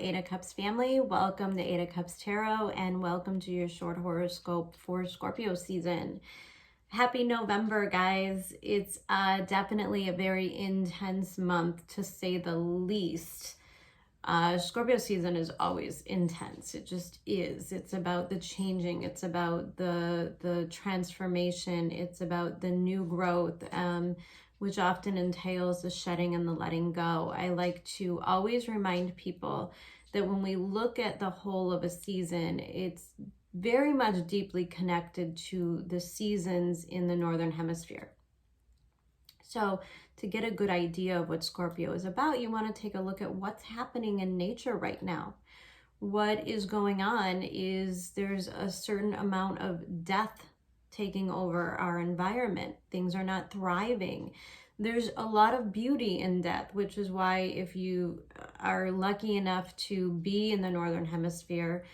Eight of Cups family. Welcome to Eight of Cups Tarot and welcome to your short horoscope for Scorpio season. Happy November, guys. It's definitely a very intense month to say the least. Scorpio season is always intense. It just is. It's about the changing. It's about the transformation. It's about the new growth, which often entails the shedding and the letting go. I like to always remind people that when we look at the whole of a season, it's very much deeply connected to the seasons in the Northern Hemisphere. So to get a good idea of what Scorpio is about, you want to take a look at what's happening in nature right now. What is going on is there's a certain amount of death taking over our environment. Things are not thriving. There's a lot of beauty in death, which is why if you are lucky enough to be in the Northern Hemisphere,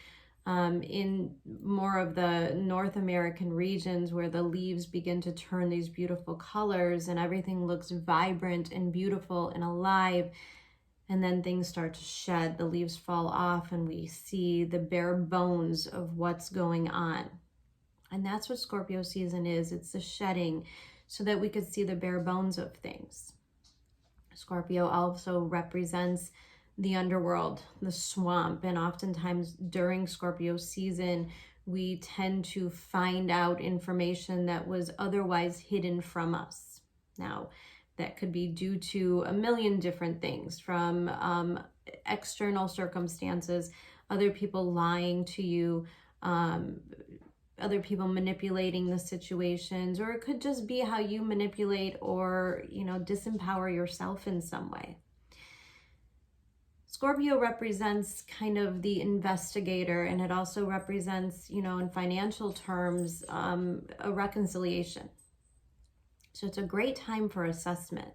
in more of the North American regions where the leaves begin to turn these beautiful colors and everything looks vibrant and beautiful and alive, and then things start to shed, the leaves fall off and we see the bare bones of what's going on. And that's what Scorpio season is. It's the shedding so that we could see the bare bones of things. Scorpio also represents the underworld, the swamp, and oftentimes during Scorpio season, we tend to find out information that was otherwise hidden from us. Now, that could be due to a million different things, from external circumstances, other people lying to you, other people manipulating the situations, or it could just be how you manipulate or, disempower yourself in some way. Scorpio represents kind of the investigator, and it also represents, in financial terms, a reconciliation. So it's a great time for assessment.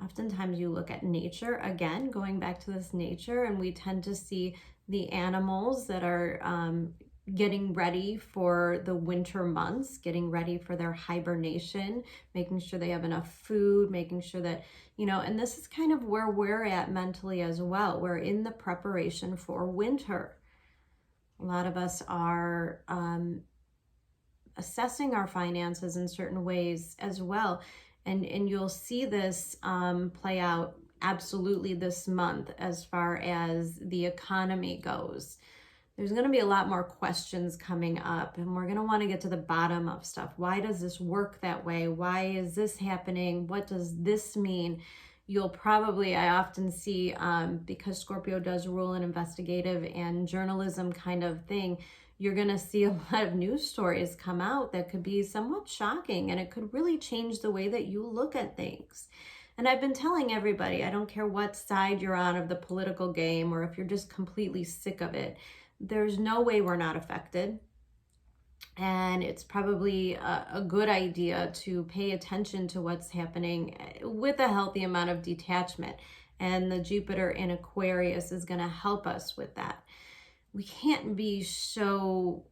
Oftentimes you look at nature, again, going back to this nature, and we tend to see the animals that are getting ready for the winter months, getting ready for their hibernation, making sure they have enough food, making sure that, and this is kind of where we're at mentally as well. We're in the preparation for winter. A lot of us are assessing our finances in certain ways as well. And you'll see this play out absolutely this month as far as the economy goes. There's going to be a lot more questions coming up, and we're going to want to get to the bottom of stuff. Why does this work that way? Why is this happening? What does this mean? You'll probably, I often see, because Scorpio does rule an investigative and journalism kind of thing, you're going to see a lot of news stories come out that could be somewhat shocking, and it could really change the way that you look at things. And I've been telling everybody, I don't care what side you're on of the political game, or if you're just completely sick of it, there's no way we're not affected. And it's probably a good idea to pay attention to what's happening with a healthy amount of detachment. And the Jupiter in Aquarius is going to help us with that. We can't be so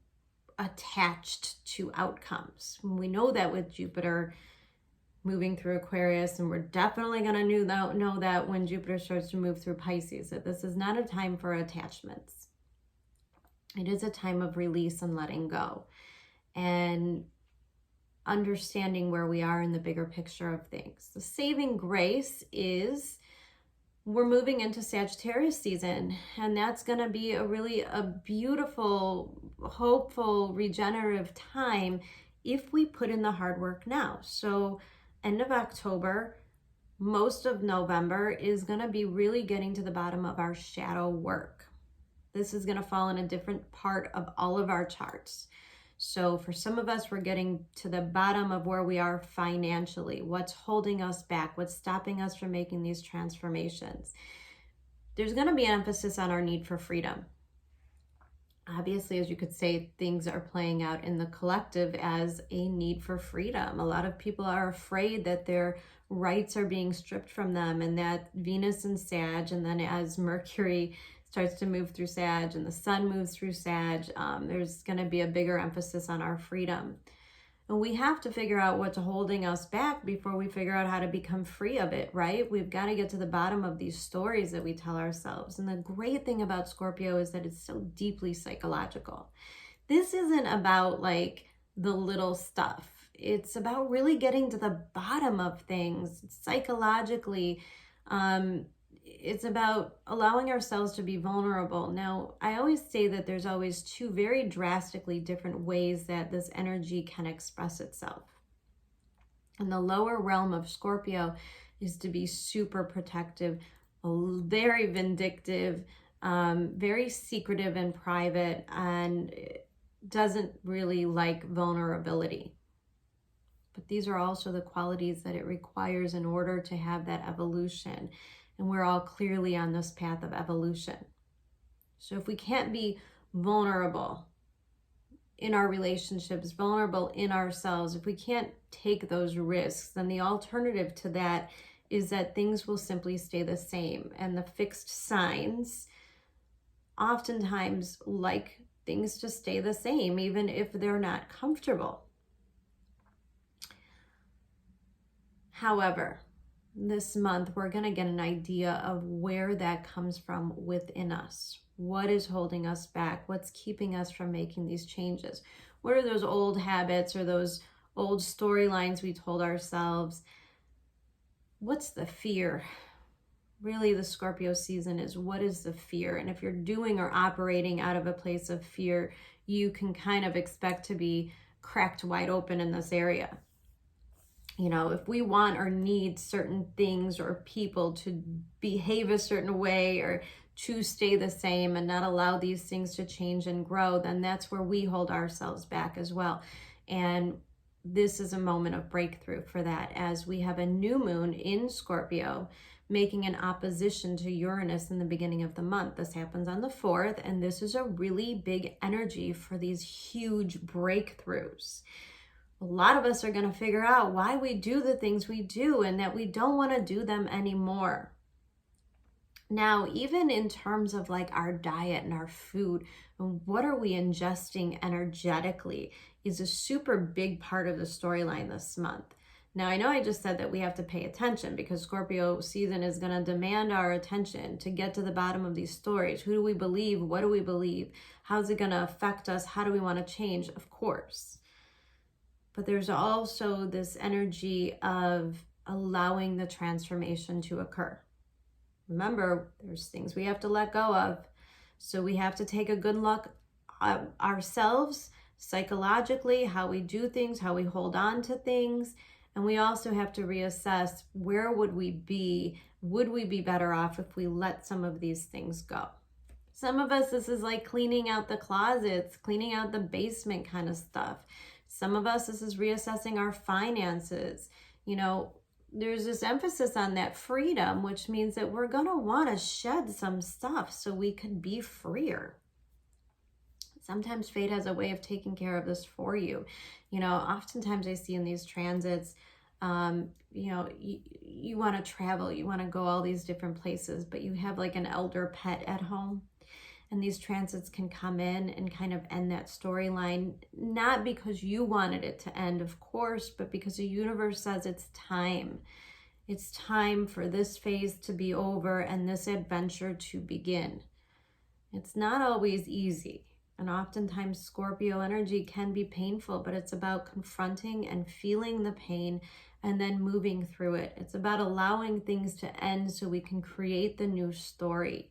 attached to outcomes. We know that with Jupiter moving through Aquarius, and we're definitely going to know that when Jupiter starts to move through Pisces, that this is not a time for attachments. It is a time of release and letting go and understanding where we are in the bigger picture of things. The saving grace is we're moving into Sagittarius season, and that's going to be a beautiful, hopeful, regenerative time if we put in the hard work now. So end of October, most of November is going to be really getting to the bottom of our shadow work. This is going to fall in a different part of all of our charts. So for some of us, we're getting to the bottom of where we are financially. What's holding us back? What's stopping us from making these transformations? There's going to be an emphasis on our need for freedom. Obviously, as you could say, things are playing out in the collective as a need for freedom. A lot of people are afraid that their rights are being stripped from them, and that Venus and Sag, and then as Mercury starts to move through Sag and the sun moves through Sag, there's going to be a bigger emphasis on our freedom. And we have to figure out what's holding us back before we figure out how to become free of it, right? We've got to get to the bottom of these stories that we tell ourselves. And the great thing about Scorpio is that it's so deeply psychological. This isn't about like the little stuff. It's about really getting to the bottom of things psychologically. It's about allowing ourselves to be vulnerable. Now, I always say that there's always two very drastically different ways that this energy can express itself. And the lower realm of Scorpio is to be super protective, very vindictive, very secretive and private, and doesn't really like vulnerability. But these are also the qualities that it requires in order to have that evolution. And we're all clearly on this path of evolution. So if we can't be vulnerable in our relationships, vulnerable in ourselves, if we can't take those risks, then the alternative to that is that things will simply stay the same. And the fixed signs oftentimes like things to stay the same, even if they're not comfortable. However, this month, we're going to get an idea of where that comes from within us. What is holding us back? What's keeping us from making these changes? What are those old habits or those old storylines we told ourselves? What's the fear? Really, the Scorpio season is, what is the fear? And if you're doing or operating out of a place of fear, you can kind of expect to be cracked wide open in this area. You know, if we want or need certain things or people to behave a certain way or to stay the same and not allow these things to change and grow, then that's where we hold ourselves back as well. And this is a moment of breakthrough for that, as we have a new moon in Scorpio making an opposition to Uranus in the beginning of the month. This happens on the 4th, and this is a really big energy for these huge breakthroughs. A lot of us are going to figure out why we do the things we do and that we don't want to do them anymore. Now, even in terms of like our diet and our food, and what are we ingesting energetically is a super big part of the storyline this month. Now, I know I just said that we have to pay attention because Scorpio season is going to demand our attention to get to the bottom of these stories. Who do we believe? What do we believe? How's it going to affect us? How do we want to change? Of course. But there's also this energy of allowing the transformation to occur. Remember, there's things we have to let go of. So we have to take a good look at ourselves psychologically, how we do things, how we hold on to things. And we also have to reassess, where would we be? Would we be better off if we let some of these things go? Some of us, this is like cleaning out the closets, cleaning out the basement kind of stuff. Some of us, this is reassessing our finances. You know, there's this emphasis on that freedom, which means that we're going to want to shed some stuff so we can be freer. Sometimes fate has a way of taking care of this for you. You know, oftentimes I see in these transits, you know, you want to travel, you want to go all these different places, but you have like an elder pet at home. And these transits can come in and kind of end that storyline, not because you wanted it to end, of course, but because the universe says it's time. It's time for this phase to be over and this adventure to begin. It's not always easy. And oftentimes Scorpio energy can be painful, but it's about confronting and feeling the pain and then moving through it. It's about allowing things to end so we can create the new story.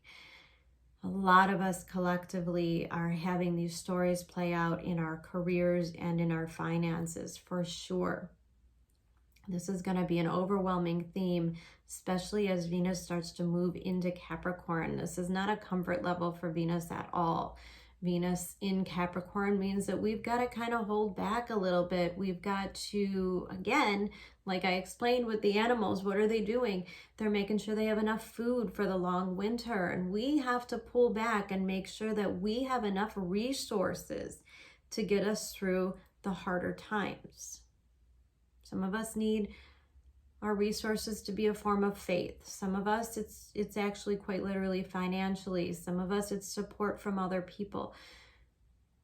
A lot of us collectively are having these stories play out in our careers and in our finances, for sure. This is going to be an overwhelming theme, especially as Venus starts to move into Capricorn. This is not a comfort level for Venus at all. Venus in Capricorn means that we've got to kind of hold back a little bit. We've got to, again, like I explained with the animals, what are they doing? They're making sure they have enough food for the long winter. And we have to pull back and make sure that we have enough resources to get us through the harder times. Some of us need our resources to be a form of faith. Some of us, it's actually quite literally financially. Some of us, it's support from other people.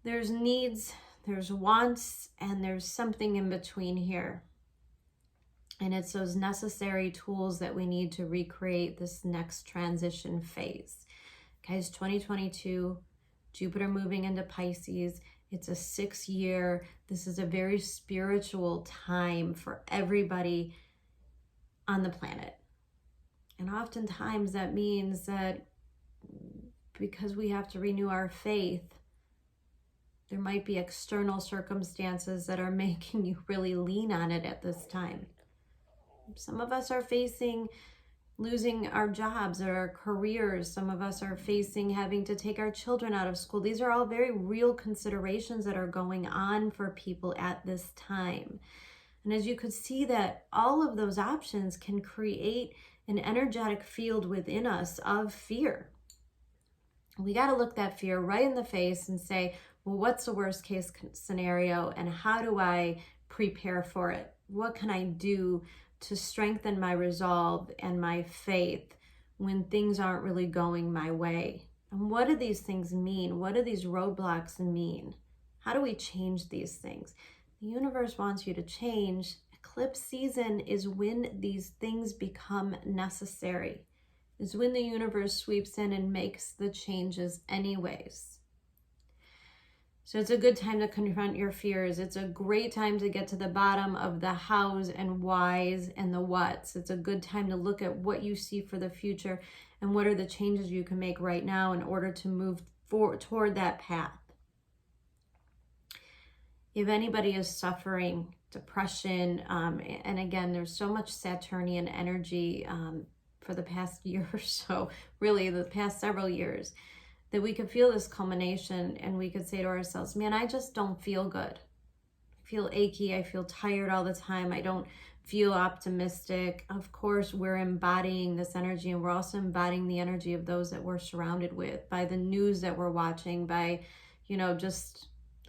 There's needs there's wants, and there's something in between here. And it's those necessary tools that we need to recreate this next transition phase. Guys, 2022, Jupiter moving into Pisces. It's a 6-year. This is a very spiritual time for everybody on the planet. And oftentimes that means that because we have to renew our faith, there might be external circumstances that are making you really lean on it at this time. Some of us are facing losing our jobs or our careers. Some of us are facing having to take our children out of school. These are all very real considerations that are going on for people at this time. And as you could see, that all of those options can create an energetic field within us of fear. We got to look that fear right in the face and say, well, what's the worst case scenario and how do I prepare for it? What can I do to strengthen my resolve and my faith when things aren't really going my way? And what do these things mean? What do these roadblocks mean? How do we change these things? The universe wants you to change. Eclipse season is when these things become necessary. It's when the universe sweeps in and makes the changes anyways. So it's a good time to confront your fears. It's a great time to get to the bottom of the hows and whys and the whats. It's a good time to look at what you see for the future and what are the changes you can make right now in order to move forward toward that path. If anybody is suffering depression, and again, there's so much Saturnian energy for the past year or so, really the past several years, that we could feel this culmination and we could say to ourselves, man, I just don't feel good. I feel achy. I feel tired all the time. I don't feel optimistic. Of course, we're embodying this energy, and we're also embodying the energy of those that we're surrounded with by the news that we're watching, by, just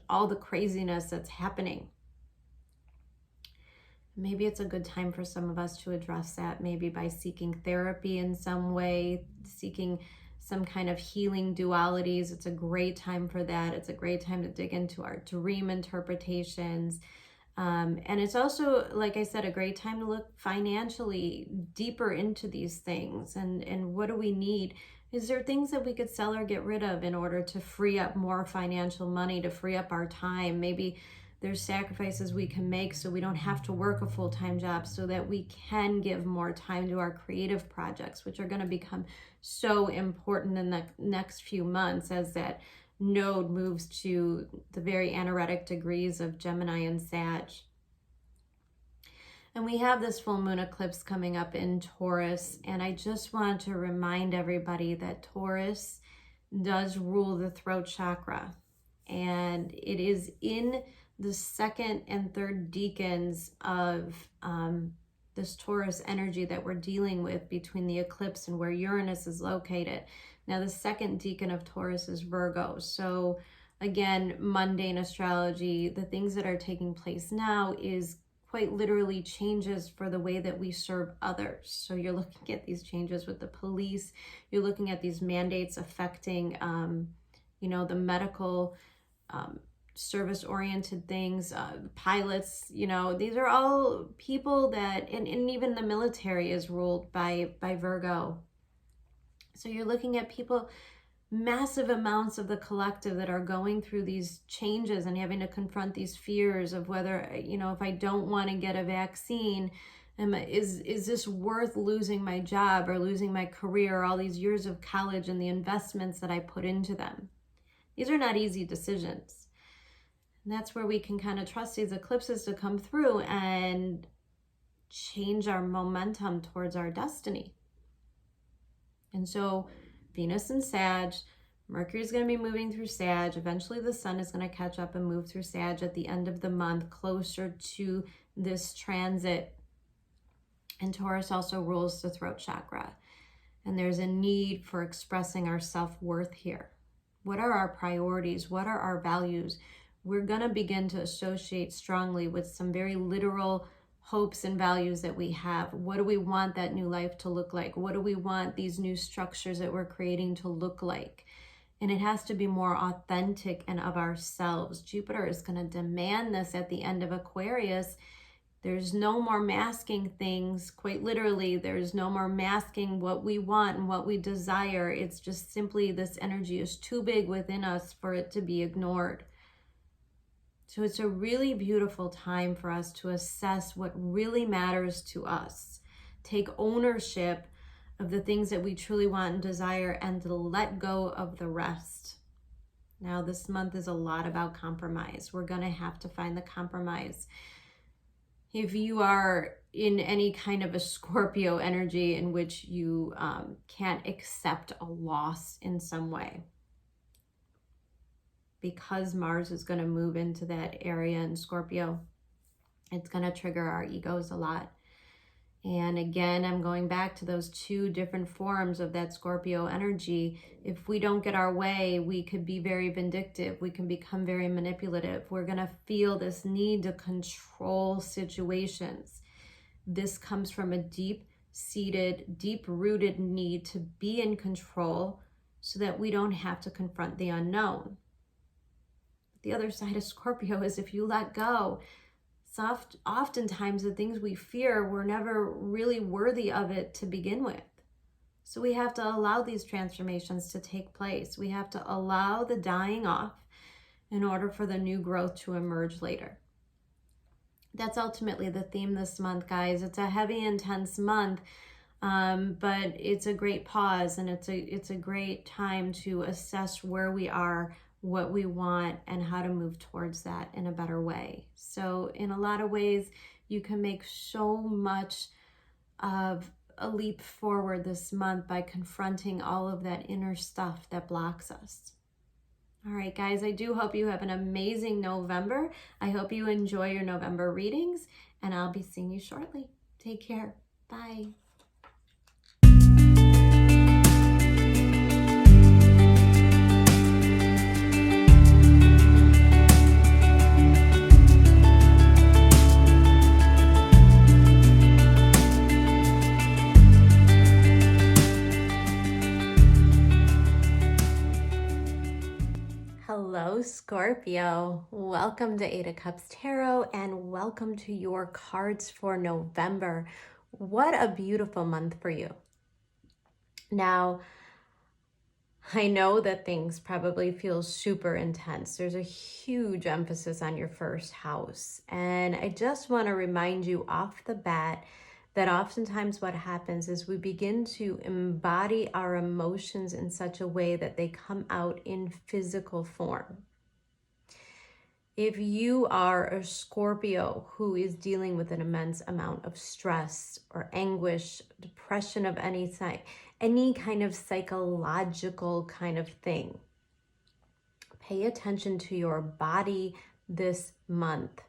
all the craziness that's happening. Maybe it's a good time for some of us to address that, maybe by seeking therapy in some way, seeking some kind of healing dualities. It's a great time for that. It's a great time to dig into our dream interpretations. And it's also, like I said, a great time to look financially deeper into these things. And what do we need? Is there things that we could sell or get rid of in order to free up more financial money, to free up our time? Maybe there's sacrifices we can make so we don't have to work a full-time job, so that we can give more time to our creative projects, which are going to become so important in the next few months as that node moves to the very anaretic degrees of Gemini and Sag. And we have this full moon eclipse coming up in Taurus, and I just want to remind everybody that Taurus does rule the throat chakra, and it is in the second and third decans of this Taurus energy that we're dealing with between the eclipse and where Uranus is located. Now, the second decan of Taurus is Virgo. So again, mundane astrology, the things that are taking place now is quite literally changes for the way that we serve others. So you're looking at these changes with the police. You're looking at these mandates affecting, the medical service-oriented things, pilots, these are all people that, and even the military is ruled by Virgo. So you're looking at people, massive amounts of the collective that are going through these changes and having to confront these fears of whether, if I don't want to get a vaccine, is this worth losing my job or losing my career, or all these years of college and the investments that I put into them? These are not easy decisions. And that's where we can kind of trust these eclipses to come through and change our momentum towards our destiny. And so Venus in Sag, Mercury is going to be moving through Sag. Eventually the sun is going to catch up and move through Sag at the end of the month, closer to this transit. And Taurus also rules the throat chakra. And there's a need for expressing our self-worth here. What are our priorities? What are our values? We're going to begin to associate strongly with some very literal hopes and values that we have. What do we want that new life to look like? What do we want these new structures that we're creating to look like? And it has to be more authentic and of ourselves. Jupiter is going to demand this at the end of Aquarius. There's no more masking things. Quite literally, there's no more masking what we want and what we desire. It's just simply this energy is too big within us for it to be ignored. So it's a really beautiful time for us to assess what really matters to us. Take ownership of the things that we truly want and desire, and to let go of the rest. Now, this month is a lot about compromise. We're going to have to find the compromise. If you are in any kind of a Scorpio energy in which you can't accept a loss in some way, because Mars is going to move into that area in Scorpio, it's going to trigger our egos a lot. And again, I'm going back to those two different forms of that Scorpio energy. If we don't get our way, we could be very vindictive. We can become very manipulative. We're going to feel this need to control situations. This comes from a deep-seated, deep-rooted need to be in control so that we don't have to confront the unknown. The other side of Scorpio is if you let go, oftentimes the things we fear, we're never really worthy of it to begin with. So we have to allow these transformations to take place. We have to allow the dying off in order for the new growth to emerge later. That's ultimately the theme this month, guys. It's a heavy, intense month, but it's a great pause, and it's a great time to assess where we are, what we want, and how to move towards that in a better way. So in a lot of ways, you can make so much of a leap forward this month by confronting all of that inner stuff that blocks us. All right, guys, I do hope you have an amazing November. I hope you enjoy your November readings, and I'll be seeing you shortly. Take care. Bye. Hello, Scorpio. Welcome to 8 of Cups Tarot, and welcome to your cards for November. What a beautiful month for you. Now, I know that things probably feel super intense. There's a huge emphasis on your first house. And I just want to remind you off the bat that oftentimes what happens is we begin to embody our emotions in such a way that they come out in physical form. If you are a Scorpio who is dealing with an immense amount of stress or anguish, depression of any kind of psychological kind of thing, pay attention to your body this month.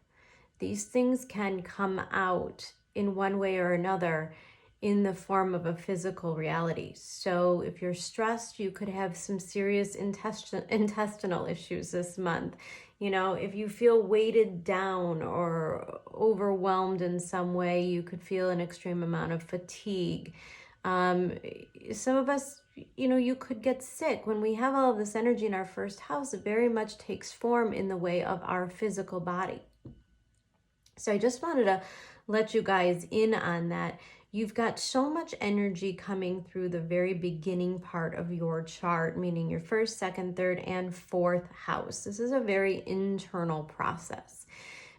These things can come out in one way or another in the form of a physical reality. So if you're stressed, you could have some serious intestinal issues this month. You know, if you feel weighted down or overwhelmed in some way, you could feel an extreme amount of fatigue. Some of us, you know, you could get sick. When we have all of this energy in our first house, it very much takes form in the way of our physical body. So I just wanted to let you guys in on that. You've got so much energy coming through the very beginning part of your chart, meaning your first, second, third, and fourth house. This is a very internal process,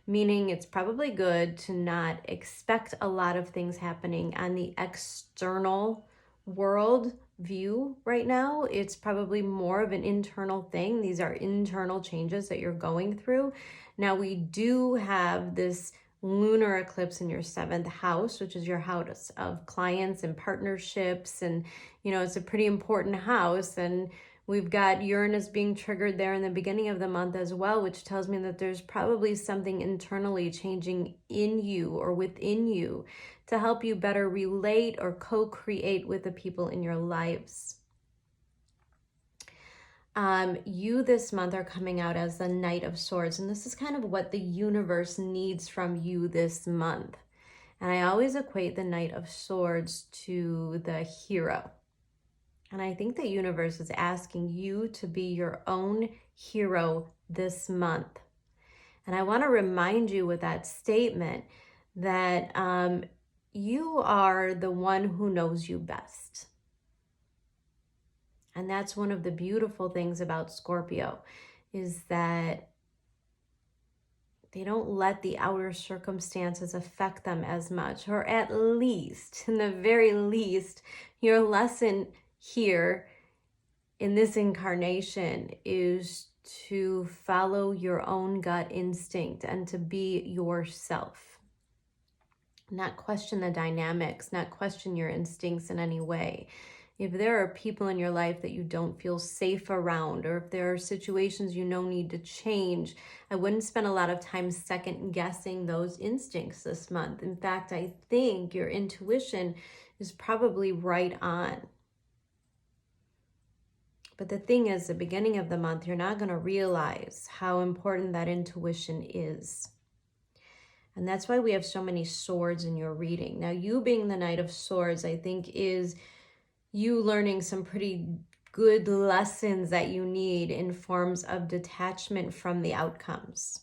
meaning it's probably good to not expect a lot of things happening on the external world view right now. It's probably more of an internal thing. These are internal changes that you're going through. Now, we do have this lunar eclipse in your 7th house, which is your house of clients and partnerships. And, you know, it's a pretty important house. And we've got Uranus being triggered there in the beginning of the month as well, which tells me that there's probably something internally changing in you or within you to help you better relate or co-create with the people in your lives. You this month are coming out as the Knight of Swords, and this is kind of what the universe needs from you this month. And I always equate the Knight of Swords to the hero. And I think the universe is asking you to be your own hero this month. And I want to remind you with that statement that you are the one who knows you best. And that's one of the beautiful things about Scorpio, is that they don't let the outer circumstances affect them as much, or at least, in the very least, your lesson here in this incarnation is to follow your own gut instinct and to be yourself. Not question the dynamics, not question your instincts in any way. If there are people in your life that you don't feel safe around, or if there are situations you know need to change, I wouldn't spend a lot of time second guessing those instincts this month. In fact, I think your intuition is probably right on. But the thing is, the beginning of the month, you're not going to realize how important that intuition is. And that's why we have so many swords in your reading. Now, you being the Knight of Swords, I think, is you learning some pretty good lessons that you need in forms of detachment from the outcomes.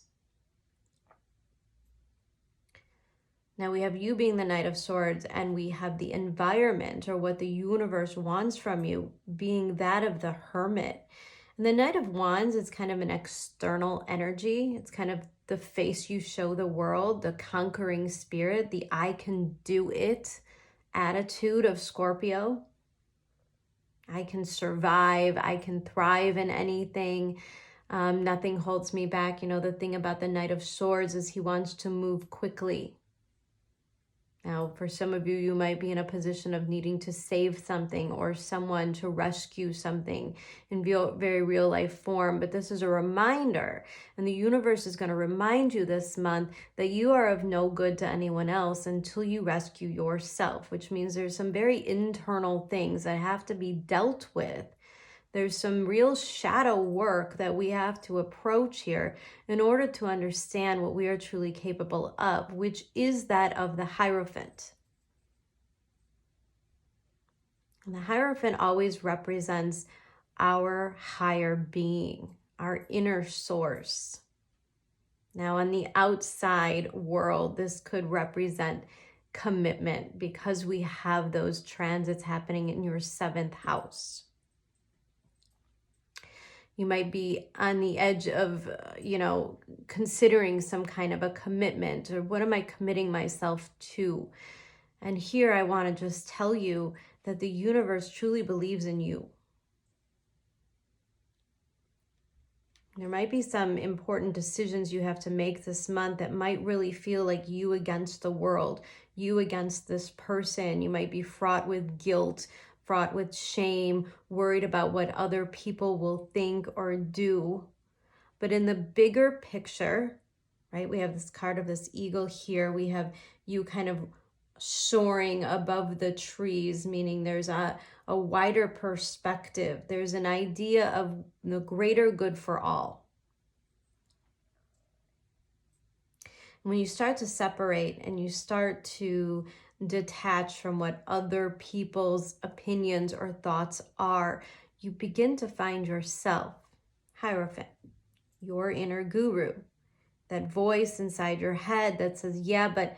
Now we have you being the Knight of Swords, and we have the environment, or what the universe wants from you, being that of the Hermit. And the Knight of Wands is kind of an external energy. It's kind of the face you show the world, the conquering spirit, the I can do it attitude of Scorpio. I can survive, I can thrive in anything. Nothing holds me back. You know, the thing about the Knight of Swords is he wants to move quickly. Now, for some of you, you might be in a position of needing to save something or someone to rescue something in very real life form. But this is a reminder, and the universe is going to remind you this month that you are of no good to anyone else until you rescue yourself, which means there's some very internal things that have to be dealt with. There's some real shadow work that we have to approach here in order to understand what we are truly capable of, which is that of the Hierophant. And the Hierophant always represents our higher being, our inner source. Now, in the outside world, this could represent commitment because we have those transits happening in your 7th house. You might be on the edge of, considering some kind of a commitment, or what am I committing myself to? And here I want to just tell you that the universe truly believes in you. There might be some important decisions you have to make this month that might really feel like you against the world, you against this person. You might be fraught with guilt, fraught with shame, worried about what other people will think or do. But in the bigger picture, right, we have this card of this eagle here. We have you kind of soaring above the trees, meaning there's a wider perspective. There's an idea of the greater good for all. When you start to separate and you start to detach from what other people's opinions or thoughts are, you begin to find yourself, Hierophant, your inner guru, that voice inside your head that says, yeah, but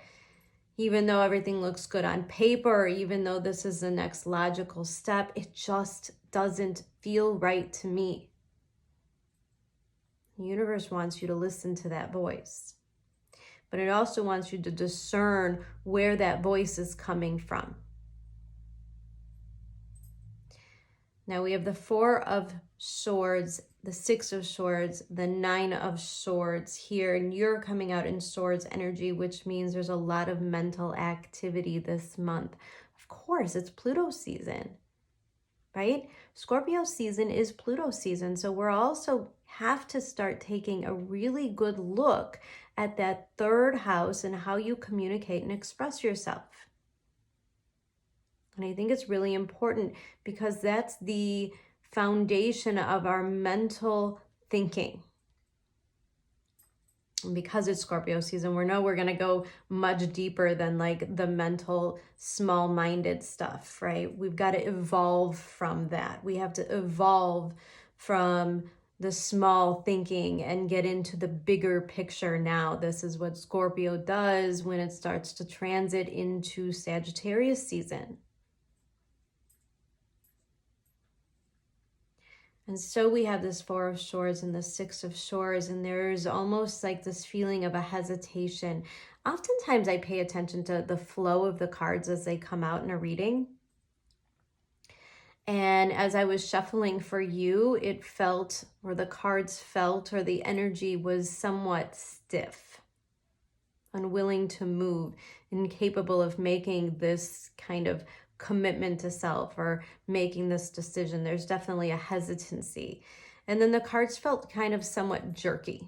even though everything looks good on paper, even though this is the next logical step, it just doesn't feel right to me. The universe wants you to listen to that voice. But it also wants you to discern where that voice is coming from. Now we have the 4 of Swords, the 6 of Swords, the 9 of Swords here, and you're coming out in Swords energy, which means there's a lot of mental activity this month. Of course, it's Pluto season, right? Scorpio season is Pluto season, so we're also have to start taking a really good look at that 3rd house and how you communicate and express yourself. And I think it's really important because that's the foundation of our mental thinking. And because it's Scorpio season, we're going to go much deeper than like the mental, small-minded stuff, right? We've got to evolve from that. We have to evolve from the small thinking and get into the bigger picture now. This is what Scorpio does when it starts to transit into Sagittarius season. And so we have this Four of Swords and the Six of Swords, and there's almost like this feeling of a hesitation. Oftentimes I pay attention to the flow of the cards as they come out in a reading. And as I was shuffling for you, it felt, or the cards felt, or the energy was somewhat stiff, unwilling to move, incapable of making this kind of commitment to self or making this decision. There's definitely a hesitancy. And then the cards felt kind of somewhat jerky,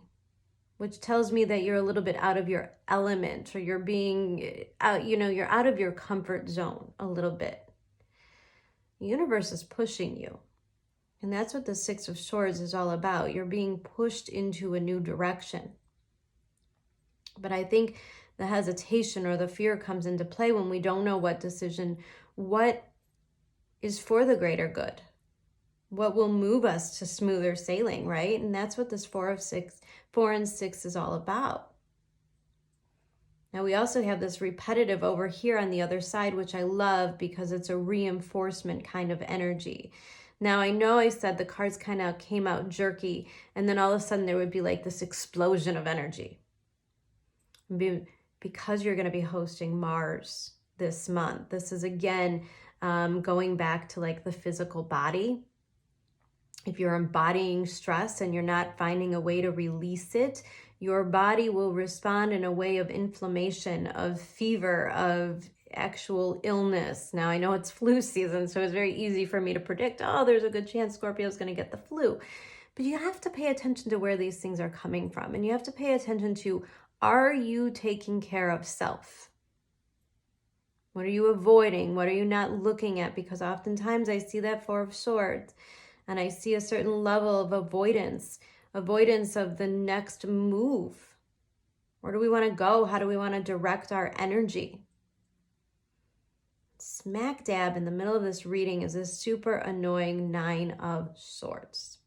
which tells me that you're a little bit out of your element, or you're being out, you're out of your comfort zone a little bit. The universe is pushing you. And that's what the Six of Swords is all about. You're being pushed into a new direction. But I think the hesitation or the fear comes into play when we don't know what decision, what is for the greater good, what will move us to smoother sailing, right? And that's what this Four and Six is all about. Now we also have this repetitive over here on the other side, which I love because it's a reinforcement kind of energy. Now I know I said the cards kind of came out jerky, and then all of a sudden there would be like this explosion of energy. Because you're going to be hosting Mars this month. This is again going back to like the physical body. If you're embodying stress and you're not finding a way to release it, your body will respond in a way of inflammation, of fever, of actual illness. Now, I know it's flu season, so it's very easy for me to predict, oh, there's a good chance Scorpio's going to get the flu. But you have to pay attention to where these things are coming from. And you have to pay attention to, are you taking care of self? What are you avoiding? What are you not looking at? Because oftentimes I see that Four of Swords, and I see a certain level of avoidance of the next move. Where do we want to go? How do we want to direct our energy? Smack dab in the middle of this reading is this super annoying Nine of Swords.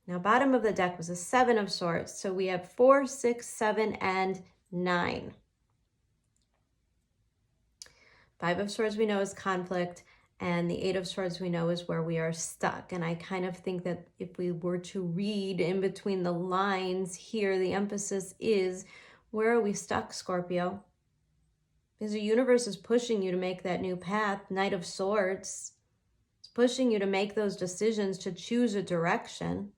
Now, bottom of the deck was a Seven of Swords. So we have 4, 6, 7, and 9. 5 of Swords we know is conflict. And the 8 of Swords we know is where we are stuck. And I kind of think that if we were to read in between the lines here, the emphasis is, where are we stuck, Scorpio? Because the universe is pushing you to make that new path. Knight of Swords. It's pushing you to make those decisions, to choose a direction.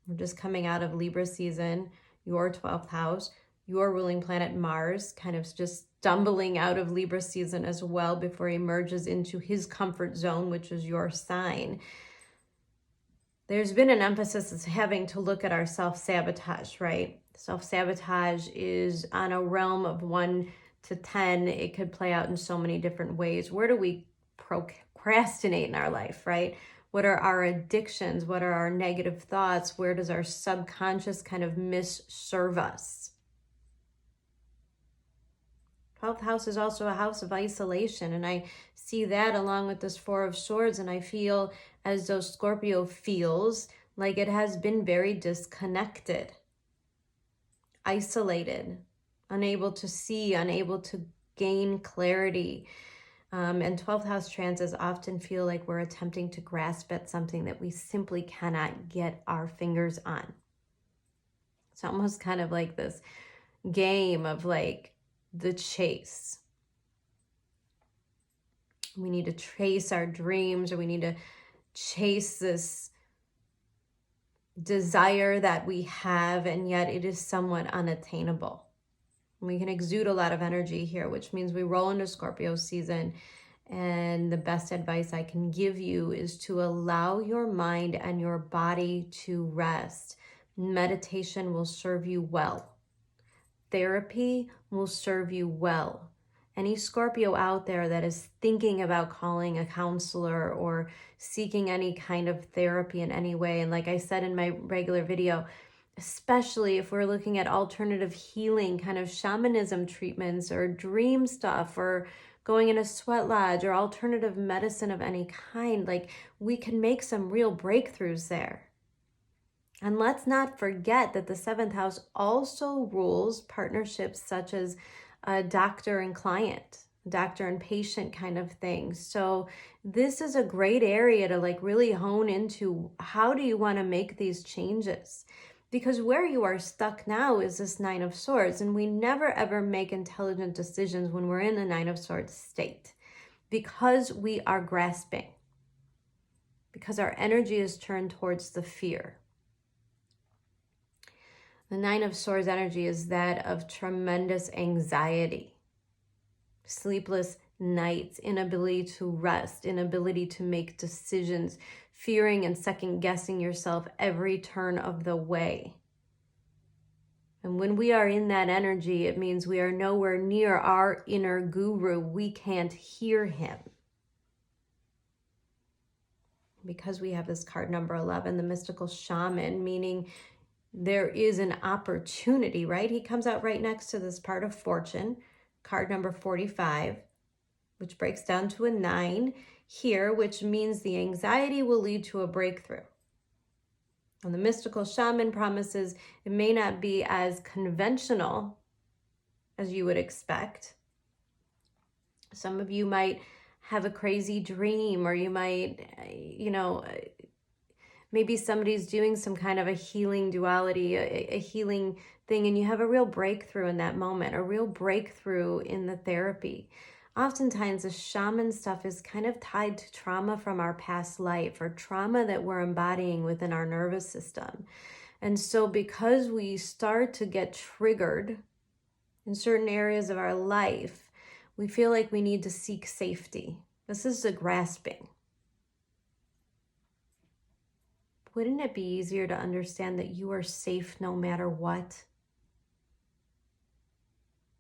We're just coming out of Libra season, your 12th house, your ruling planet Mars, kind of just stumbling out of Libra season as well before he merges into his comfort zone, which is your sign. There's been an emphasis of having to look at our self-sabotage, right? Self-sabotage is on a realm of 1 to 10. It could play out in so many different ways. Where do we procrastinate in our life, right? What are our addictions? What are our negative thoughts? Where does our subconscious kind of misserve us? 12th house is also a house of isolation, and I see that along with this Four of Swords, and I feel as though Scorpio feels like it has been very disconnected, isolated, unable to see, unable to gain clarity. And 12th house transits often feel like we're attempting to grasp at something that we simply cannot get our fingers on. It's almost kind of like this game of like the chase. We need to chase our dreams, or we need to chase this desire that we have, and yet it is somewhat unattainable. We can exude a lot of energy here, which means we roll into Scorpio season. And the best advice I can give you is to allow your mind and your body to rest. Meditation will serve you well. Therapy will serve you well. Any Scorpio out there that is thinking about calling a counselor or seeking any kind of therapy in any way, and like I said in my regular video, especially if we're looking at alternative healing, kind of shamanism treatments or dream stuff or going in a sweat lodge or alternative medicine of any kind, like we can make some real breakthroughs there. And let's not forget that the 7th house also rules partnerships such as a doctor and client, doctor and patient kind of thing. So this is a great area to like really hone into how do you want to make these changes? Because where you are stuck now is this 9 of Swords, and we never ever make intelligent decisions when we're in a 9 of Swords state because we are grasping, because our energy is turned towards the fear. The 9 of Swords energy is that of tremendous anxiety, sleepless nights, inability to rest, inability to make decisions, fearing and second guessing yourself every turn of the way. And when we are in that energy, it means we are nowhere near our inner guru. We can't hear him. Because we have this card number 11, the mystical shaman, meaning there is an opportunity, right? He comes out right next to this part of fortune, card number 45, which breaks down to a 9 here, which means the anxiety will lead to a breakthrough. And the mystical shaman promises it may not be as conventional as you would expect. Some of you might have a crazy dream, or you might, maybe somebody's doing some kind of a healing duality, a healing thing, and you have a real breakthrough in that moment, a real breakthrough in the therapy. Oftentimes, the shaman stuff is kind of tied to trauma from our past life or trauma that we're embodying within our nervous system. And so because we start to get triggered in certain areas of our life, we feel like we need to seek safety. This is the grasping. Wouldn't it be easier to understand that you are safe no matter what?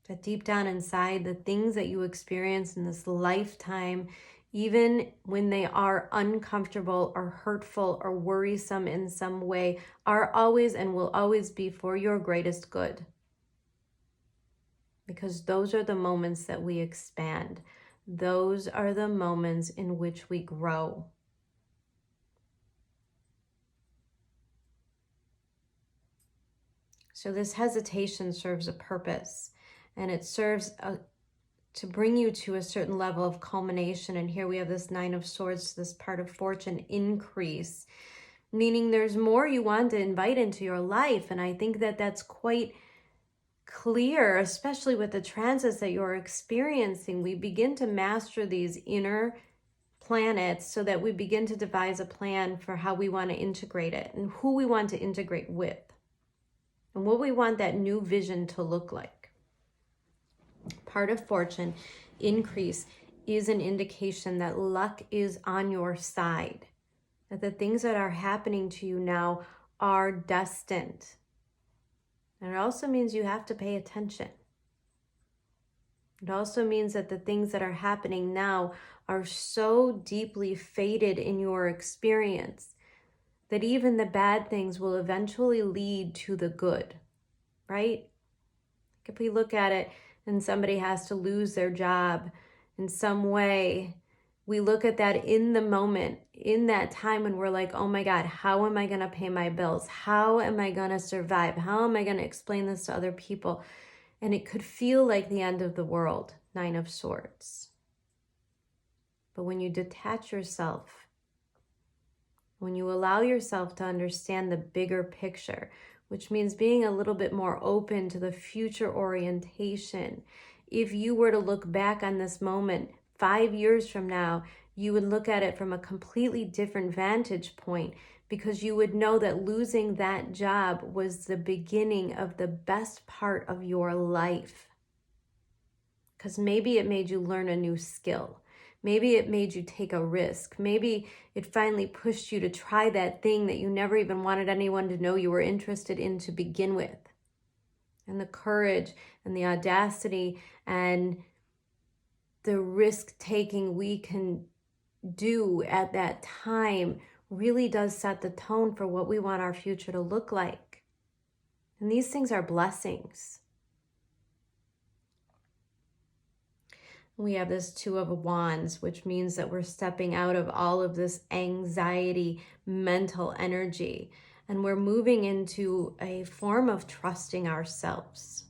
That deep down inside, the things that you experience in this lifetime, even when they are uncomfortable or hurtful or worrisome in some way, are always and will always be for your greatest good. Because those are the moments that we expand. Those are the moments in which we grow. So this hesitation serves a purpose, and it serves to bring you to a certain level of culmination. And here we have this 9 of Swords, this part of fortune increase, meaning there's more you want to invite into your life. And I think that that's quite clear, especially with the transits that you're experiencing. We begin to master these inner planets so that we begin to devise a plan for how we want to integrate it and who we want to integrate with and what we want that new vision to look like. Part of fortune increase is an indication that luck is on your side, that the things that are happening to you now are destined. And it also means you have to pay attention. It also means that the things that are happening now are so deeply fated in your experience that even the bad things will eventually lead to the good, right? If we look at it and somebody has to lose their job in some way, we look at that in the moment, in that time when we're like, oh my God, how am I going to pay my bills? How am I going to survive? How am I going to explain this to other people? And it could feel like the end of the world, 9 of Swords. But when you detach yourself, when you allow yourself to understand the bigger picture, which means being a little bit more open to the future orientation. If you were to look back on this moment 5 years from now, you would look at it from a completely different vantage point, because you would know that losing that job was the beginning of the best part of your life. Because maybe it made you learn a new skill. Maybe it made you take a risk. Maybe it finally pushed you to try that thing that you never even wanted anyone to know you were interested in to begin with. And the courage and the audacity and the risk-taking we can do at that time really does set the tone for what we want our future to look like. And these things are blessings. We have this Two of Wands, which means that we're stepping out of all of this anxiety, mental energy, and we're moving into a form of trusting ourselves.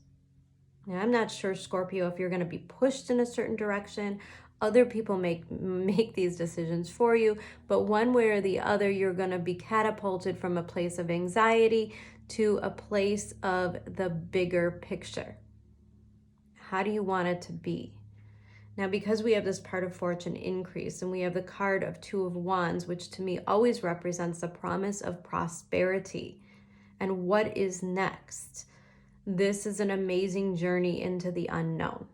Now, I'm not sure, Scorpio, if you're going to be pushed in a certain direction. Other people make these decisions for you, but one way or the other, you're going to be catapulted from a place of anxiety to a place of the bigger picture. How do you want it to be? Now, because we have this part of fortune increase and we have the card of Two of Wands, which to me always represents the promise of prosperity and what is next. This is an amazing journey into the unknown.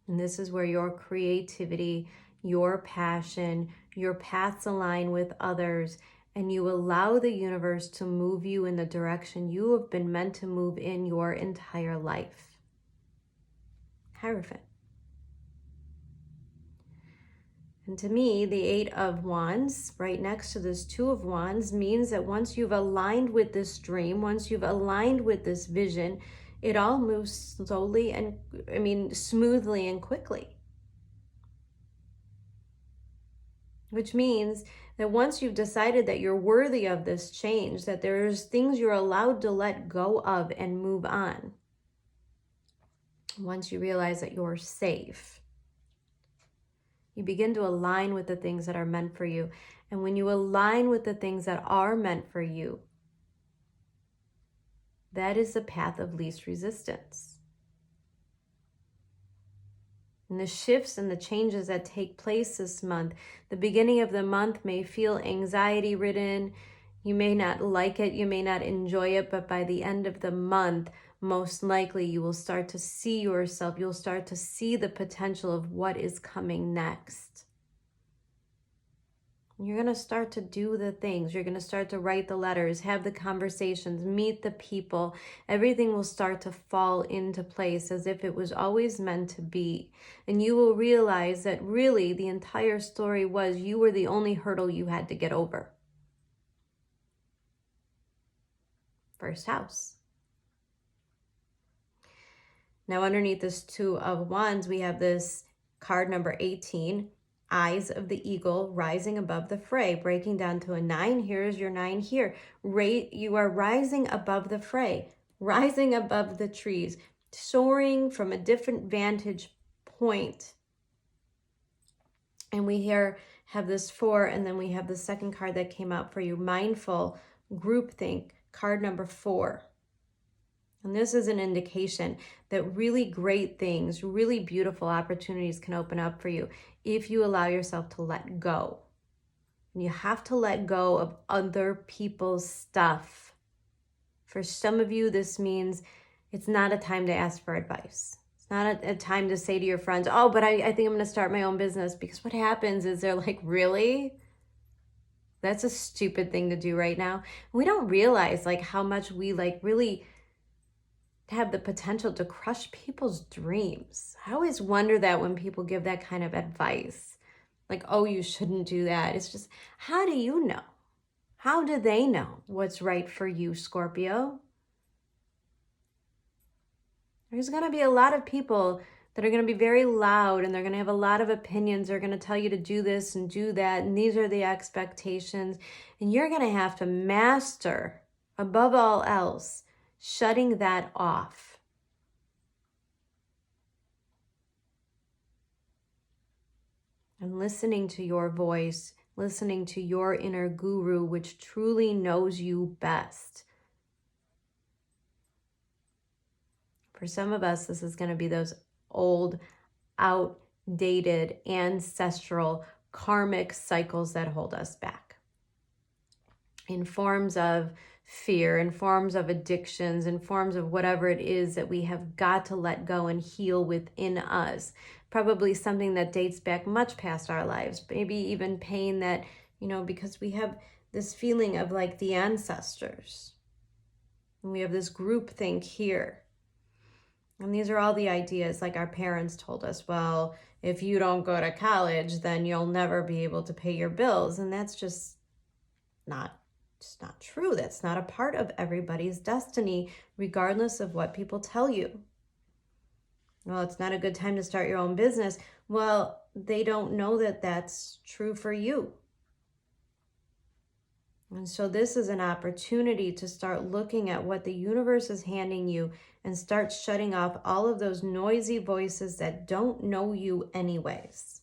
And this is where your creativity, your passion, your paths align with others, and you allow the universe to move you in the direction you have been meant to move in your entire life. Hierophant. And to me, the Eight of Wands, right next to this Two of Wands, means that once you've aligned with this dream, once you've aligned with this vision, it all moves slowly and, smoothly and quickly. Which means that once you've decided that you're worthy of this change, that there's things you're allowed to let go of and move on. Once you realize that you're safe, you begin to align with the things that are meant for you. And when you align with the things that are meant for you, that is the path of least resistance. And the shifts and the changes that take place this month, the beginning of the month may feel anxiety-ridden. You may not like it, you may not enjoy it, but by the end of the month, most likely you will start to see yourself. You'll start to see the potential of what is coming next. You're going to start to do the things. You're going to start to write the letters, have the conversations, meet the people. Everything will start to fall into place as if it was always meant to be. And you will realize that really the entire story was you were the only hurdle you had to get over. First house. Now, underneath this Two of Wands, we have this card number 18, Eyes of the Eagle, rising above the fray, breaking down to a 9. Here's your 9 here. You are rising above the fray, rising above the trees, soaring from a different vantage point. And we here have this 4, and then we have the second card that came out for you, Mindful, Groupthink, card number 4. And this is an indication that really great things, really beautiful opportunities can open up for you if you allow yourself to let go. And you have to let go of other people's stuff. For some of you, this means it's not a time to ask for advice. It's not a time to say to your friends, oh, but I think I'm going to start my own business. Because what happens is they're like, really? That's a stupid thing to do right now. We don't realize like how much we like really have the potential to crush people's dreams. I always wonder that when people give that kind of advice, like, oh, you shouldn't do that. It's just, how do you know? How do they know what's right for you, Scorpio? There's going to be a lot of people that are going to be very loud and they're going to have a lot of opinions. They're going to tell you to do this and do that. And these are the expectations. And you're going to have to master, above all else, shutting that off. And listening to your voice, listening to your inner guru, which truly knows you best. For some of us, this is going to be those old, outdated, ancestral, karmic cycles that hold us back. In forms of fear, in forms of addictions, in forms of whatever it is that we have got to let go and heal within us. Probably something that dates back much past our lives. Maybe even pain that, because we have this feeling of like the ancestors. And we have this group think here. And these are all the ideas like our parents told us, well, if you don't go to college, then you'll never be able to pay your bills. And that's just not true. That's not a part of everybody's destiny, regardless of what people tell you. Well, it's not a good time to start your own business. Well, they don't know that that's true for you. And so this is an opportunity to start looking at what the universe is handing you and start shutting off all of those noisy voices that don't know you anyways.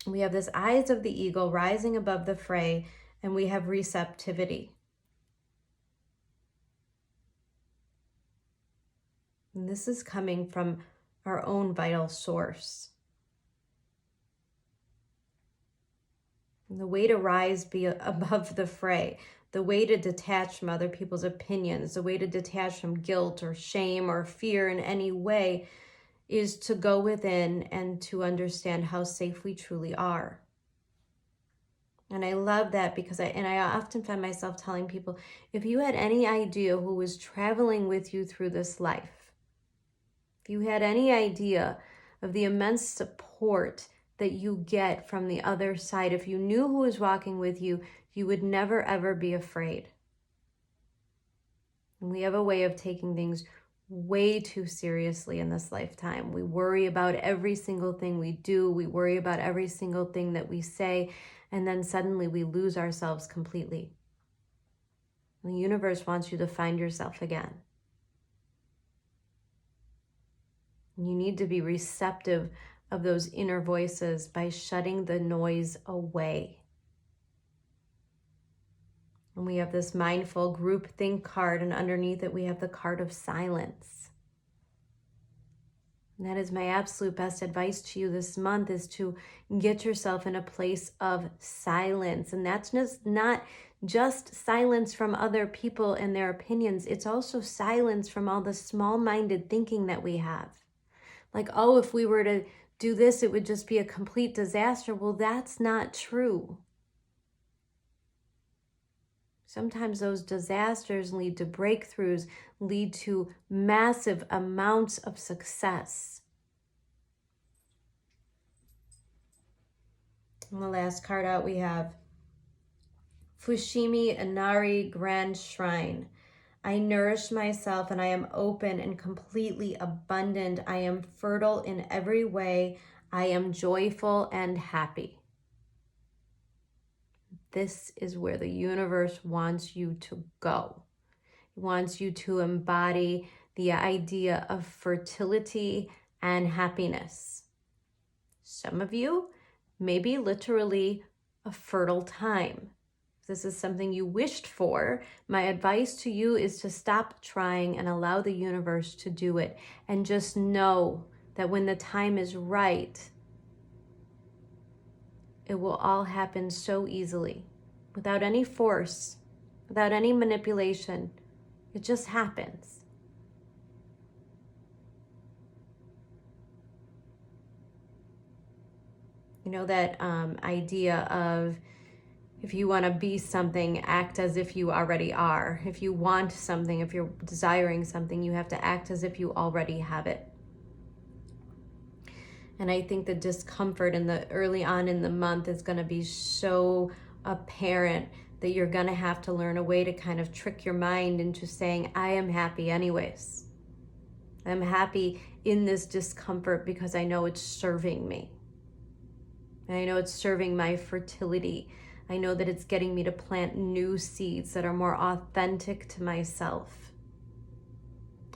We have this eyes of the eagle rising above the fray, and we have receptivity. And this is coming from our own vital source. And the way to rise above the fray, the way to detach from other people's opinions, the way to detach from guilt or shame or fear in any way is to go within and to understand how safe we truly are. And I love that because I often find myself telling people, if you had any idea who was traveling with you through this life, if you had any idea of the immense support that you get from the other side, if you knew who was walking with you, you would never, ever be afraid. And we have a way of taking things way too seriously in this lifetime. We worry about every single thing we do. We worry about every single thing that we say. And then suddenly we lose ourselves completely. The universe wants you to find yourself again. You need to be receptive of those inner voices by shutting the noise away. And we have this mindful group think card, and underneath it we have the card of silence. And that is my absolute best advice to you this month, is to get yourself in a place of silence. And that's not just silence from other people and their opinions. It's also silence from all the small-minded thinking that we have. Like, oh, if we were to do this, it would just be a complete disaster. Well, that's not true. Sometimes those disasters lead to breakthroughs, lead to massive amounts of success. And the last card out we have Fushimi Inari Grand Shrine. I nourish myself and I am open and completely abundant. I am fertile in every way. I am joyful and happy. This is where the universe wants you to go. It wants you to embody the idea of fertility and happiness. Some of you may be literally a fertile time. If this is something you wished for, my advice to you is to stop trying and allow the universe to do it. And just know that when the time is right, it will all happen so easily, without any force, without any manipulation. It just happens. You know that idea of, if you want to be something, act as if you already are. If you want something, if you're desiring something, you have to act as if you already have it. And I think the discomfort early on in the month is going to be so apparent that you're going to have to learn a way to kind of trick your mind into saying, I am happy anyways. I'm happy in this discomfort because I know it's serving me. And I know it's serving my fertility. I know that it's getting me to plant new seeds that are more authentic to myself.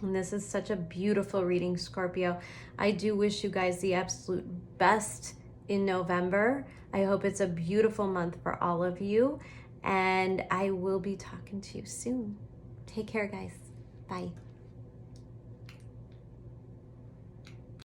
And this is such a beautiful reading, Scorpio. I do wish you guys the absolute best in November. I hope it's a beautiful month for all of you. And I will be talking to you soon. Take care, guys. Bye.